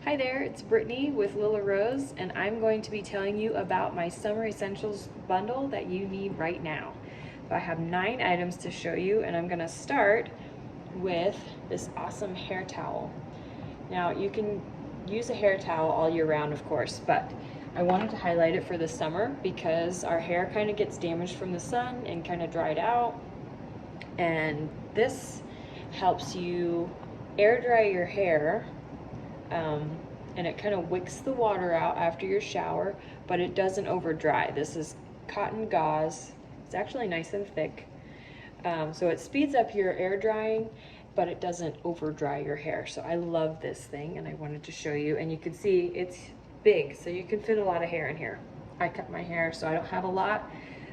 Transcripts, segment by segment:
Hi there, it's Brittany with Lilla Rose, and I'm going to be telling you about my Summer Essentials bundle that you need right now. So I have 9 items to show you, and I'm going to start with this awesome hair towel. Now, you can use a hair towel all year round, of course, but I wanted to highlight it for the summer because our hair kind of gets damaged from the sun and kind of dried out, and this helps you air dry your hair. And it kind of wicks the water out after your shower, but it doesn't over dry. This is cotton gauze. It's actually nice and thick. So it speeds up your air drying, but it doesn't over dry your hair. So I love this thing, and I wanted to show you. And you can see it's big, so you can fit a lot of hair in here. I cut my hair, so I don't have a lot.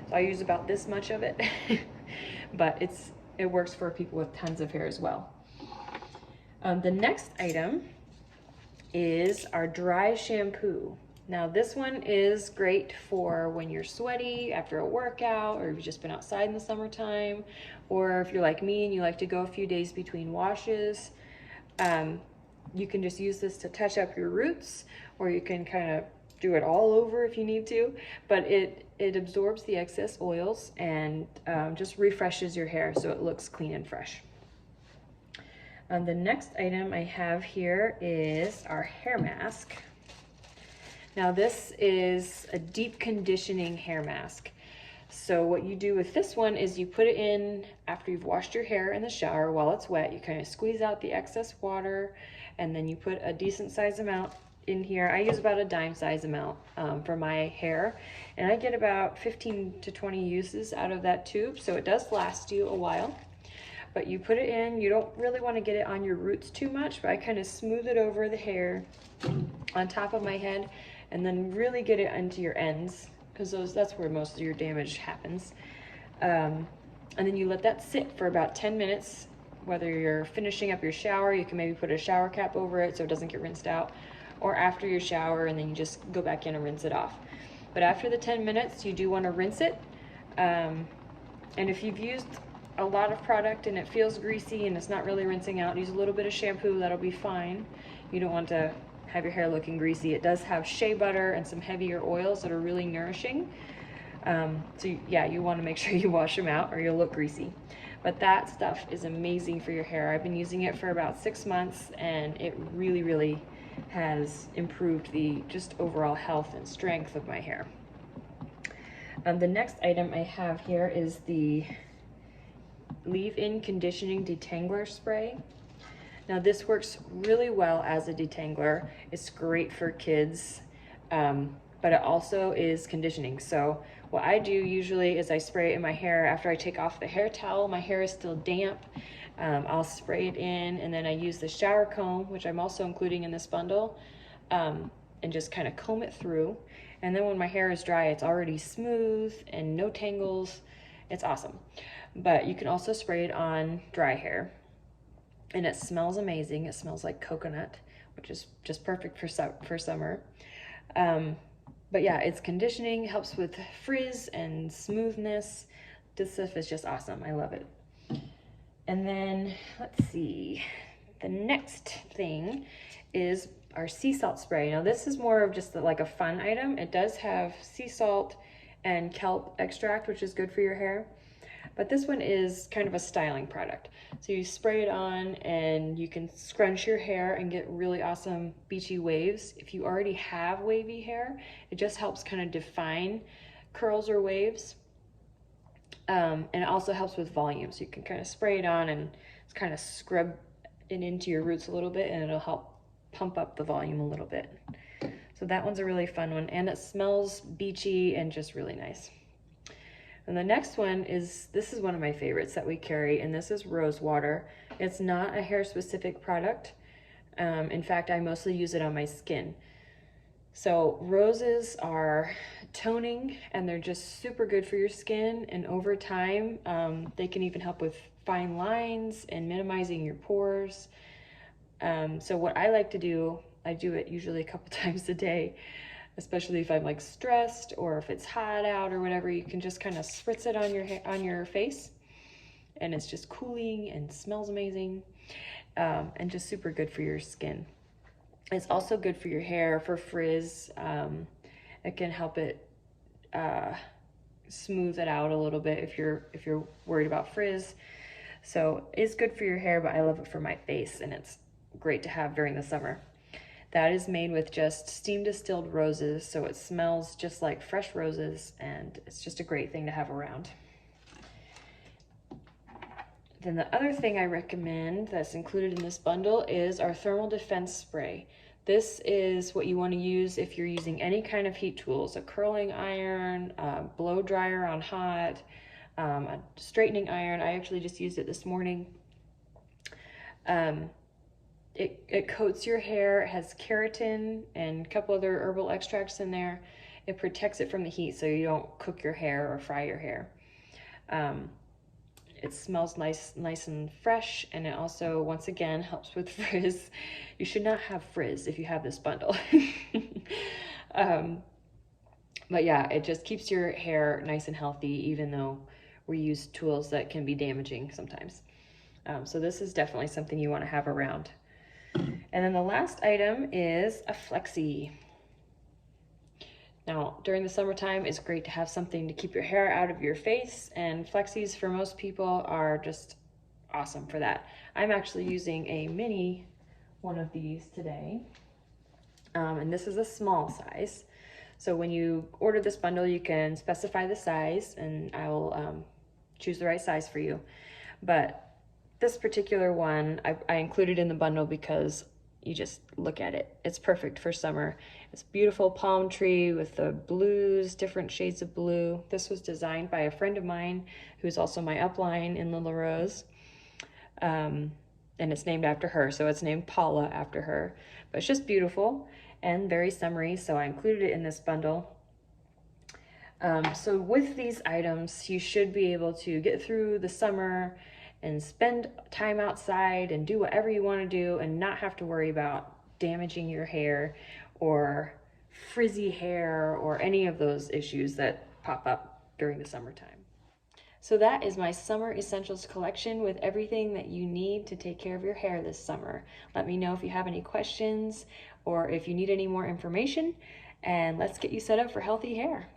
So I use about this much of it, but it works for people with tons of hair as well. The next item is our dry shampoo. Now this one is great for when you're sweaty after a workout, or you've just been outside in the summertime, or if you're like me and you like to go a few days between washes. You can just use this to touch up your roots, or you can kind of do it all over if you need to, but it absorbs the excess oils and just refreshes your hair so it looks clean and fresh. The next item I have here is our hair mask. Now this is a deep conditioning hair mask. So what you do with this one is you put it in after you've washed your hair in the shower while it's wet. You kind of squeeze out the excess water, and then you put a decent size amount in here. I use about a dime size amount for my hair, and I get about 15 to 20 uses out of that tube, so it does last you a while. But you put it in, you don't really want to get it on your roots too much, but I kind of smooth it over the hair on top of my head, and then really get it into your ends, because that's where most of your damage happens. And then you let that sit for about 10 minutes. Whether you're finishing up your shower, you can maybe put a shower cap over it so it doesn't get rinsed out, or after your shower, and then you just go back in and rinse it off. But after the 10 minutes, you do want to rinse it. And if you've used a lot of product and it feels greasy and it's not really rinsing out, use a little bit of shampoo, that'll be fine. You don't want to have your hair looking greasy. It does have shea butter and some heavier oils that are really nourishing. So yeah, you want to make sure you wash them out or you'll look greasy. But that stuff is amazing for your hair. I've been using it for about 6 months, and it really has improved the just overall health and strength of my hair. The next item I have here is the leave-in conditioning detangler spray. Now this works really well as a detangler. It's great for kids, but it also is conditioning. So what I do usually is I spray it in my hair after I take off the hair towel. My hair is still damp. I'll spray it in, and then I use the shower comb, which I'm also including in this bundle, and just kind of comb it through. And then when my hair is dry, it's already smooth and no tangles. It's awesome. But you can also spray it on dry hair, and it smells amazing. It smells like coconut, which is just perfect for summer. But yeah, it's conditioning, helps with frizz and smoothness. This stuff is just awesome. I love it. And then let's see, the next thing is our sea salt spray. Now this is more of just like a fun item. It does have sea salt and kelp extract, which is good for your hair. But this one is kind of a styling product. So you spray it on and you can scrunch your hair and get really awesome beachy waves. If you already have wavy hair, it just helps kind of define curls or waves. And it also helps with volume. So you can kind of spray it on and kind of scrub it into your roots a little bit, and it'll help pump up the volume a little bit. So that one's a really fun one, and it smells beachy and just really nice. And the next one is, this is one of my favorites that we carry, and this is rose water. It's not a hair specific product. In fact, I mostly use it on my skin. So roses are toning, and they're just super good for your skin, and over time they can even help with fine lines and minimizing your pores. So what I like to do, I do it usually a couple times a day, especially if I'm like stressed or if it's hot out or whatever. You can just kind of spritz it on your face, and it's just cooling and smells amazing, and just super good for your skin. It's also good for your hair, for frizz. It can help it smooth it out a little bit if you're worried about frizz. So it's good for your hair, but I love it for my face, and it's great to have during the summer. That is made with just steam distilled roses, so it smells just like fresh roses, and it's just a great thing to have around. Then the other thing I recommend that's included in this bundle is our thermal defense spray. This is what you want to use if you're using any kind of heat tools, a curling iron, a blow dryer on hot, a straightening iron. I actually just used it this morning. It coats your hair, it has keratin and a couple other herbal extracts in there. It protects it from the heat so you don't cook your hair or fry your hair. It smells nice and fresh, and it also, once again, helps with frizz. You should not have frizz if you have this bundle. But yeah, it just keeps your hair nice and healthy, even though we use tools that can be damaging sometimes. So this is definitely something you want to have around. And then the last item is a Flexi. Now, during the summertime, it's great to have something to keep your hair out of your face, and Flexis for most people are just awesome for that. I'm actually using a mini one of these today, and this is a small size. So when you order this bundle, you can specify the size, and I will choose the right size for you. But this particular one, I included in the bundle because you just look at it. It's perfect for summer. It's beautiful palm tree with the blues, different shades of blue. This was designed by a friend of mine who's also my upline in Lilla Rose. And it's named after her, so it's named Paula after her. But it's just beautiful and very summery, so I included it in this bundle. So with these items, you should be able to get through the summer and spend time outside and do whatever you want to do and not have to worry about damaging your hair or frizzy hair or any of those issues that pop up during the summertime. So that is my summer essentials collection with everything that you need to take care of your hair this summer. Let me know if you have any questions or if you need any more information, and let's get you set up for healthy hair.